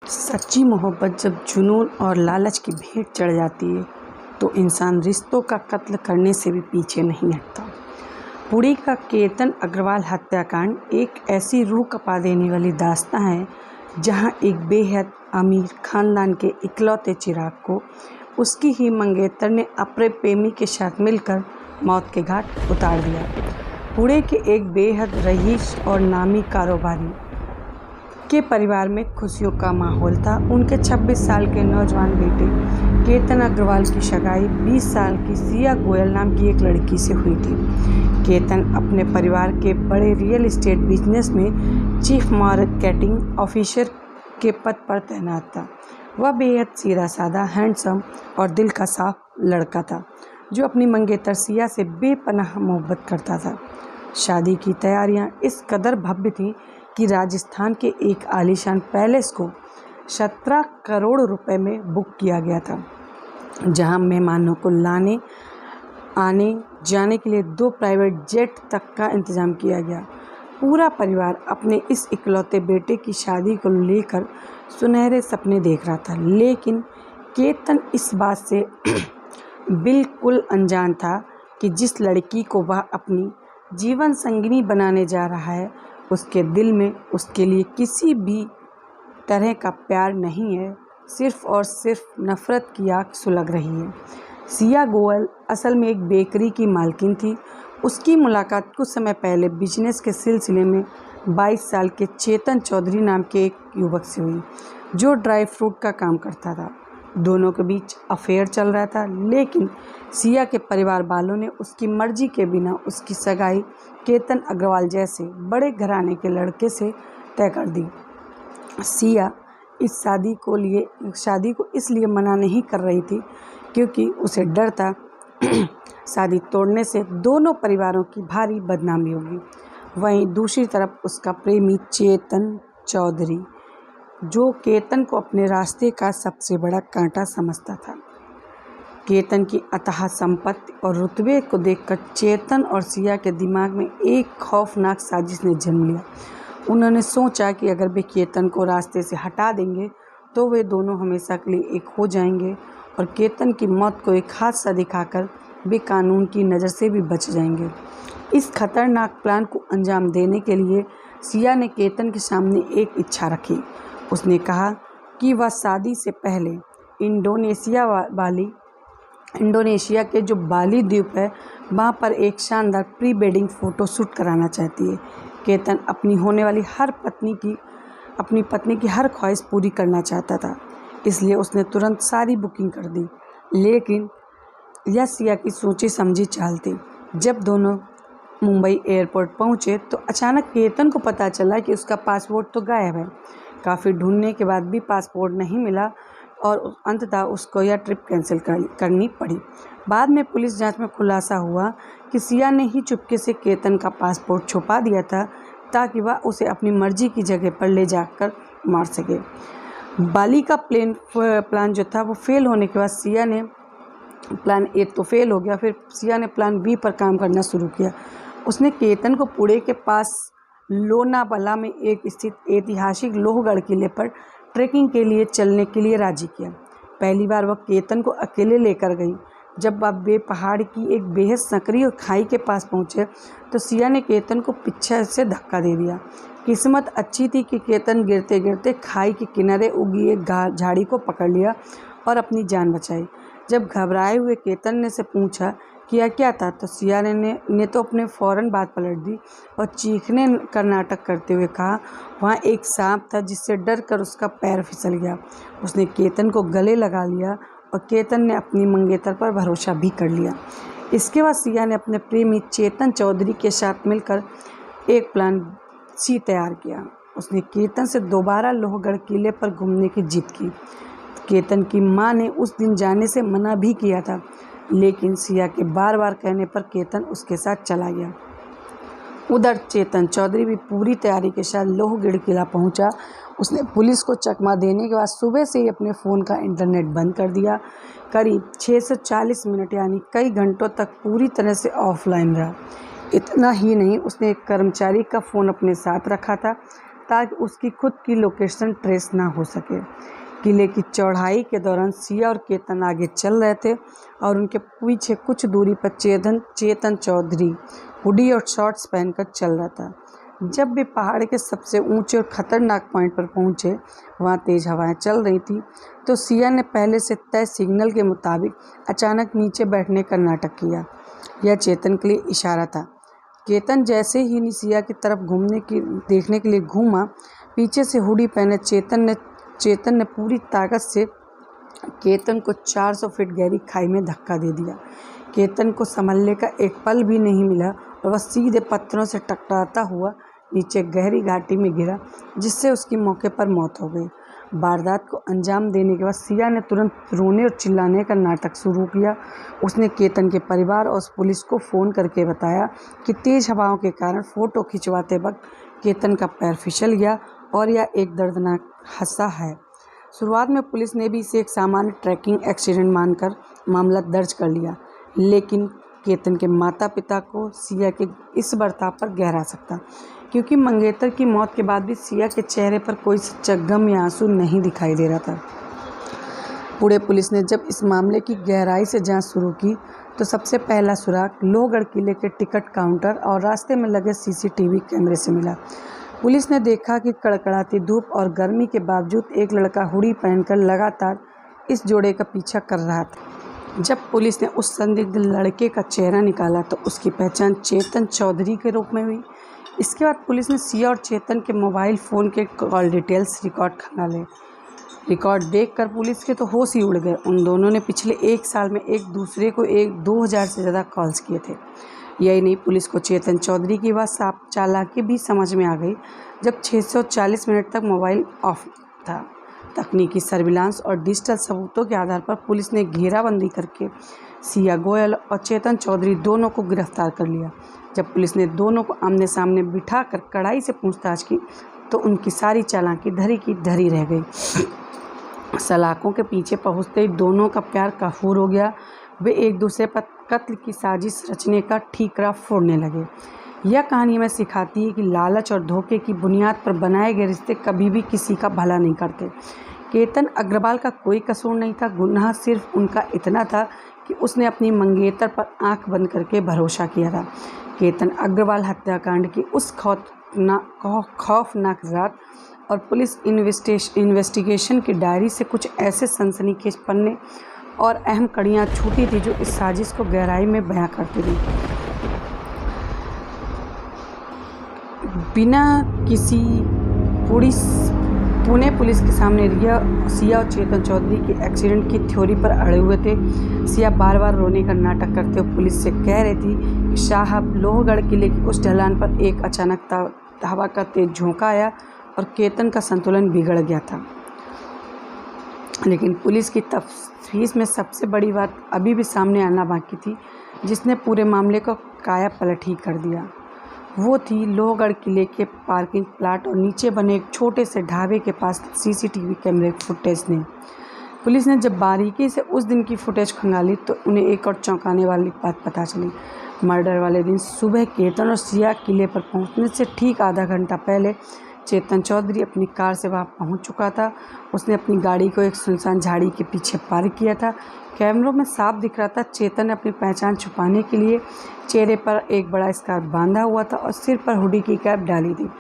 सच्ची मोहब्बत जब जुनून और लालच की भेंट चढ़ जाती है तो इंसान रिश्तों का कत्ल करने से भी पीछे नहीं हटता। पुणे का केतन अग्रवाल हत्याकांड एक ऐसी रूह कपा देने वाली दास्तां है जहां एक बेहद अमीर खानदान के इकलौते चिराग को उसकी ही मंगेतर ने अपने प्रेमी के साथ मिलकर मौत के घाट उतार दिया। पुणे के एक बेहद रईस और नामी कारोबारी के परिवार में खुशियों का माहौल था। उनके 26 साल के नौजवान बेटे केतन अग्रवाल की सगाई 20 साल की सिया गोयल नाम की एक लड़की से हुई थी। केतन अपने परिवार के बड़े रियल एस्टेट बिजनेस में चीफ मार्केटिंग ऑफिसर के पद पर तैनात था। वह बेहद सीधा साधा, हैंडसम और दिल का साफ लड़का था जो अपनी मंगेतर सिया से बेपनाह मोहब्बत करता था। शादी की तैयारियां इस कदर भव्य थीं कि राजस्थान के एक आलीशान पैलेस को 17 करोड़ रुपए में बुक किया गया था, जहां मेहमानों को लाने आने जाने के लिए 2 प्राइवेट जेट तक का इंतजाम किया गया। पूरा परिवार अपने इस इकलौते बेटे की शादी को लेकर सुनहरे सपने देख रहा था, लेकिन केतन इस बात से बिल्कुल अनजान था कि जिस लड़की को वह अपनी जीवन संगिनी बनाने जा रहा है उसके दिल में उसके लिए किसी भी तरह का प्यार नहीं है, सिर्फ और सिर्फ नफ़रत की आग सुलग रही है। सिया गोयल असल में एक बेकरी की मालकिन थी। उसकी मुलाकात कुछ समय पहले बिजनेस के सिलसिले में 22 साल के चेतन चौधरी नाम के एक युवक से हुई जो ड्राई फ्रूट का काम करता था। दोनों के बीच अफेयर चल रहा था, लेकिन सिया के परिवार वालों ने उसकी मर्जी के बिना उसकी सगाई केतन अग्रवाल जैसे बड़े घराने के लड़के से तय कर दी। सिया इस शादी को इसलिए मना नहीं कर रही थी क्योंकि उसे डर था शादी तोड़ने से दोनों परिवारों की भारी बदनामी होगी। वहीं दूसरी तरफ उसका प्रेमी चेतन चौधरी, जो केतन को अपने रास्ते का सबसे बड़ा कांटा समझता था। केतन की अथाह संपत्ति और रुतबे को देखकर चेतन और सिया के दिमाग में एक खौफनाक साजिश ने जन्म लिया। उन्होंने सोचा कि अगर वे केतन को रास्ते से हटा देंगे तो वे दोनों हमेशा के लिए एक हो जाएंगे और केतन की मौत को एक हादसा दिखाकर वे कानून की नज़र से भी बच जाएंगे। इस खतरनाक प्लान को अंजाम देने के लिए सिया ने केतन के सामने एक इच्छा रखी। उसने कहा कि वह शादी से पहले इंडोनेशिया के जो बाली द्वीप है वहाँ पर एक शानदार प्री वेडिंग फ़ोटो शूट कराना चाहती है। केतन अपनी होने वाली अपनी पत्नी की हर ख्वाहिश पूरी करना चाहता था, इसलिए उसने तुरंत सारी बुकिंग कर दी। लेकिन यह सिया की सोची समझी चाल थी। जब दोनों मुंबई एयरपोर्ट पहुँचे तो अचानक केतन को पता चला कि उसका पासपोर्ट तो गायब है। काफ़ी ढूंढने के बाद भी पासपोर्ट नहीं मिला और अंततः उसको यह ट्रिप कैंसिल करनी पड़ी। बाद में पुलिस जांच में खुलासा हुआ कि सिया ने ही चुपके से केतन का पासपोर्ट छुपा दिया था ताकि वह उसे अपनी मर्जी की जगह पर ले जाकर मार सके। बाली का प्लान जो था वो फेल होने के बाद सिया ने प्लान ए तो फेल हो गया, फिर सिया ने प्लान बी पर काम करना शुरू किया। उसने केतन को पुणे के पास लोनावाला में एक स्थित ऐतिहासिक लोहगढ़ किले पर ट्रैकिंग के लिए चलने के लिए राजी किया। पहली बार वह केतन को अकेले लेकर गई। जब वह वे पहाड़ की एक बेहद संकरी और खाई के पास पहुंचे तो सिया ने केतन को पीछे से धक्का दे दिया। किस्मत अच्छी थी कि केतन गिरते गिरते खाई के किनारे उगी एक झाड़ी को पकड़ लिया और अपनी जान बचाई। जब घबराए हुए केतन ने से पूछा कि यह क्या था तो सिया ने तो अपने फ़ौरन बात पलट दी और चीखने का नाटक करते हुए कहा वहाँ एक सांप था जिससे डर कर उसका पैर फिसल गया। उसने केतन को गले लगा लिया और केतन ने अपनी मंगेतर पर भरोसा भी कर लिया। इसके बाद सिया ने अपने प्रेमी चेतन चौधरी के साथ मिलकर एक प्लान सी तैयार किया। उसने केतन से दोबारा लोहगढ़ किले पर घूमने की जिद की। केतन की माँ ने उस दिन जाने से मना भी किया था, लेकिन सिया के बार बार कहने पर केतन उसके साथ चला गया। उधर चेतन चौधरी भी पूरी तैयारी के साथ लोहगढ़ किला पहुंचा। उसने पुलिस को चकमा देने के बाद सुबह से ही अपने फ़ोन का इंटरनेट बंद कर दिया। करीब 640 मिनट यानी कई घंटों तक पूरी तरह से ऑफलाइन रहा। इतना ही नहीं, उसने एक कर्मचारी का फ़ोन अपने साथ रखा था ताकि उसकी खुद की लोकेशन ट्रेस ना हो सके। किले की चौड़ाई के दौरान सिया और केतन आगे चल रहे थे और उनके पीछे कुछ दूरी पर चेतन चौधरी हुडी और शॉर्ट्स पहनकर चल रहा था। जब भी पहाड़ के सबसे ऊंचे और ख़तरनाक पॉइंट पर पहुंचे, वहां तेज़ हवाएं चल रही थी, तो सिया ने पहले से तय सिग्नल के मुताबिक अचानक नीचे बैठने का नाटक किया। यह चेतन के लिए इशारा था। केतन जैसे ही सिया की तरफ देखने के लिए घूमा, पीछे से हुडी पहने चेतन ने पूरी ताकत से केतन को 400 फीट गहरी खाई में धक्का दे दिया। केतन को संभलने का एक पल भी नहीं मिला और वह सीधे पत्थरों से टकराता हुआ नीचे गहरी घाटी में गिरा, जिससे उसकी मौके पर मौत हो गई। वारदात को अंजाम देने के बाद सिया ने तुरंत रोने और चिल्लाने का नाटक शुरू किया। उसने केतन के परिवार और पुलिस को फ़ोन करके बताया कि तेज़ हवाओं के कारण फ़ोटो खिंचवाते वक्त केतन का पैर फिसल गया और यह एक दर्दनाक हादसा है। शुरुआत में पुलिस ने भी इसे एक सामान्य ट्रैकिंग एक्सीडेंट मानकर मामला दर्ज कर लिया, लेकिन केतन के माता पिता को सिया के इस बर्ताव पर गहरा शक था, क्योंकि मंगेतर की मौत के बाद भी सिया के चेहरे पर कोई सच्चा गम या आंसू नहीं दिखाई दे रहा था। पुणे पुलिस ने जब इस मामले की गहराई से जांच शुरू की, तो सबसे पहला सुराग लोहगढ़ किले के टिकट काउंटर और रास्ते में लगे सीसीटीवी कैमरे से मिला। पुलिस ने देखा कि कड़कड़ाती धूप और गर्मी के बावजूद एक लड़का हुडी पहनकर लगातार इस जोड़े का पीछा कर रहा था। जब पुलिस ने उस संदिग्ध लड़के का चेहरा निकाला तो उसकी पहचान चेतन चौधरी के रूप में हुई। इसके बाद पुलिस ने सिया और चेतन के मोबाइल फ़ोन के कॉल डिटेल्स रिकॉर्ड खंगाले। रिकॉर्ड देखकर पुलिस के तो होश ही उड़ गए। उन दोनों ने पिछले एक साल में एक दूसरे को 2000 से ज़्यादा कॉल्स किए थे। यही नहीं, पुलिस को चेतन चौधरी की बात साफ चालाकी भी समझ में आ गई। जब 640 मिनट तक मोबाइल ऑफ था, तकनीकी सर्विलांस और डिजिटल सबूतों के आधार पर पुलिस ने घेराबंदी करके सिया गोयल और चेतन चौधरी दोनों को गिरफ्तार कर लिया। जब पुलिस ने दोनों को आमने सामने बिठाकर कड़ाई से पूछताछ की, तो उनकी सारी चालाकी धरी की धरी रह गई। सलाखों के पीछे पहुंचते ही दोनों का प्यार काफूर हो गया। वे एक दूसरे पर कत्ल की साजिश रचने का ठीकरा फोड़ने लगे। यह कहानी हमें सिखाती है कि लालच और धोखे की बुनियाद पर बनाए गए रिश्ते कभी भी किसी का भला नहीं करते। केतन अग्रवाल का कोई कसूर नहीं था। गुनाह सिर्फ उनका इतना था कि उसने अपनी मंगेतर पर आंख बंद करके भरोसा किया था। केतन अग्रवाल हत्याकांड की उस खौफनाक रात और पुलिस इन्वेस्टिगेशन की डायरी से कुछ ऐसे सनसनीखेज पन्ने और अहम कड़ियाँ छूटी थी जो इस साजिश को गहराई में बयां करती थी। बिना किसी पुणे पुलिस के सामने सिया और चेतन चौधरी के एक्सीडेंट की थ्योरी पर अड़े हुए थे। सिया बार बार रोने का नाटक करते हुए पुलिस से कह रही थी कि साहब, लोहगढ़ किले की उस ढलान पर एक अचानक हवा का तेज झोंका आया और केतन का संतुलन बिगड़ गया था। लेकिन पुलिस की तफ्तीश में सबसे बड़ी बात अभी भी सामने आना बाकी थी, जिसने पूरे मामले को काया पलट ही कर दिया। वो थी लोहगढ़ किले के पार्किंग प्लाट और नीचे बने एक छोटे से ढाबे के पास सीसीटीवी कैमरे फुटेज ने। पुलिस ने जब बारीकी से उस दिन की फुटेज खंगाली तो उन्हें एक और चौंकाने वाली बात पता चली। मर्डर वाले दिन सुबह केतन और सिया किले पर पहुंचने से ठीक आधा घंटा पहले चेतन चौधरी अपनी कार से वहां पहुंच चुका था। उसने अपनी गाड़ी को एक सुनसान झाड़ी के पीछे पार्क किया था। कैमरों में साफ दिख रहा था चेतन ने अपनी पहचान छुपाने के लिए चेहरे पर एक बड़ा स्कार्फ बांधा हुआ था और सिर पर हुडी की कैप डाली थी।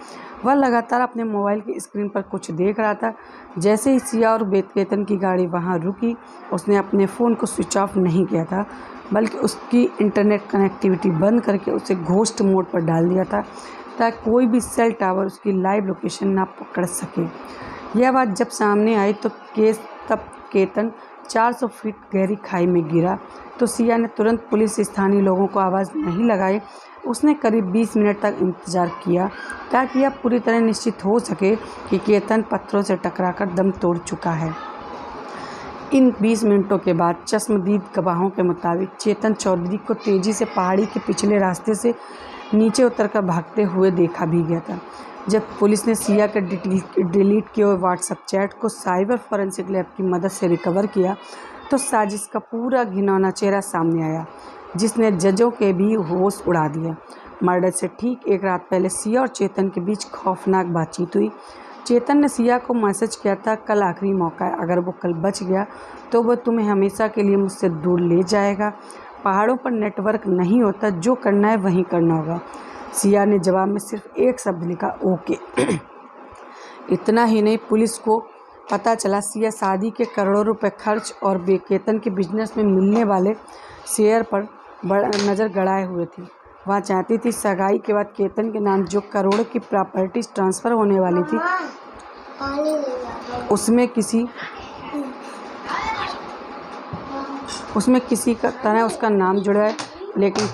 वह लगातार अपने मोबाइल की स्क्रीन पर कुछ देख रहा था। जैसे ही सिया और केतन की गाड़ी वहां रुकी, उसने अपने फ़ोन को स्विच ऑफ नहीं किया था, बल्कि उसकी इंटरनेट कनेक्टिविटी बंद करके उसे घोस्ट मोड पर डाल दिया था, ताकि कोई भी सेल टावर उसकी लाइव लोकेशन ना पकड़ सके। यह बात जब सामने आई तो तब केतन 400 फीट गहरी खाई में गिरा तो सिया ने तुरंत पुलिस स्थानीय लोगों को आवाज़ नहीं लगाई। उसने करीब 20 मिनट तक इंतज़ार किया ताकि यह पूरी तरह निश्चित हो सके कि केतन पत्थरों से टकराकर दम तोड़ चुका है। इन 20 मिनटों के बाद चश्मदीद गवाहों के मुताबिक चेतन चौधरी को तेज़ी से पहाड़ी के पिछले रास्ते से नीचे उतरकर भागते हुए देखा भी गया था। जब पुलिस ने सिया के डिलीट किए हुए व्हाट्सएप चैट को साइबर फॉरेंसिक लैब की मदद से रिकवर किया तो साजिश का पूरा घिनौना चेहरा सामने आया, जिसने जजों के भी होश उड़ा दिया। मर्डर से ठीक एक रात पहले सिया और चेतन के बीच खौफनाक बातचीत हुई। चेतन ने सिया को मैसेज किया था, कल आखिरी मौका है, अगर वो कल बच गया तो वो तुम्हें हमेशा के लिए मुझसे दूर ले जाएगा। पहाड़ों पर नेटवर्क नहीं होता, जो करना है वहीं करना होगा। सिया ने जवाब में सिर्फ एक शब्द लिखा, ओके। इतना ही नहीं, पुलिस को पता चला सिया शादी के करोड़ों रुपए खर्च और केतन के बिजनेस में मिलने वाले शेयर पर बड़ा नज़र गड़ाए हुए थी। वह चाहती थी सगाई के बाद केतन के नाम जो करोड़ों की प्रॉपर्टीज ट्रांसफ़र होने वाली थी उसमें किसी का तरह उसका नाम जुड़ जाए, लेकिन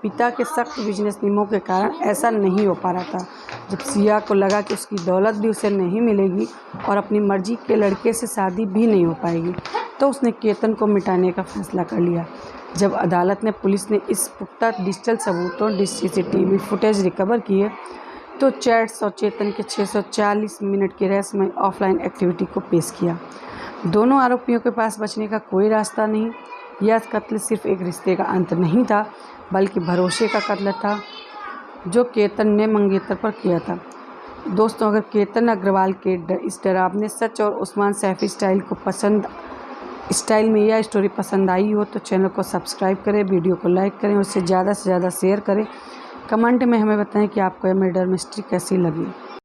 पिता के सख्त बिजनेस नियमों के कारण ऐसा नहीं हो पा रहा था। जब सिया को लगा कि उसकी दौलत भी उसे नहीं मिलेगी और अपनी मर्जी के लड़के से शादी भी नहीं हो पाएगी, तो उसने केतन को मिटाने का फैसला कर लिया। जब अदालत ने पुलिस ने इस पुख्ता डिजिटल सबूतों CCTV फुटेज रिकवर किए, तो चैट्स और चेतन के 640 मिनट के रहस्यमय ऑफलाइन एक्टिविटी को पेश किया। दोनों आरोपियों के पास बचने का कोई रास्ता नहीं। यह कत्ल सिर्फ एक रिश्ते का अंत नहीं था, बल्कि भरोसे का कत्ल था जो केतन ने मंगेतर पर किया था। दोस्तों, अगर केतन अग्रवाल के इस डरावने सच और उस्मान सैफी स्टाइल में यह स्टोरी पसंद आई हो तो चैनल को सब्सक्राइब करें, वीडियो को लाइक करें और इसे ज़्यादा से ज़्यादा शेयर करें। कमेंट में हमें बताएं कि आपको यह मर्डर मिस्ट्री कैसी लगी।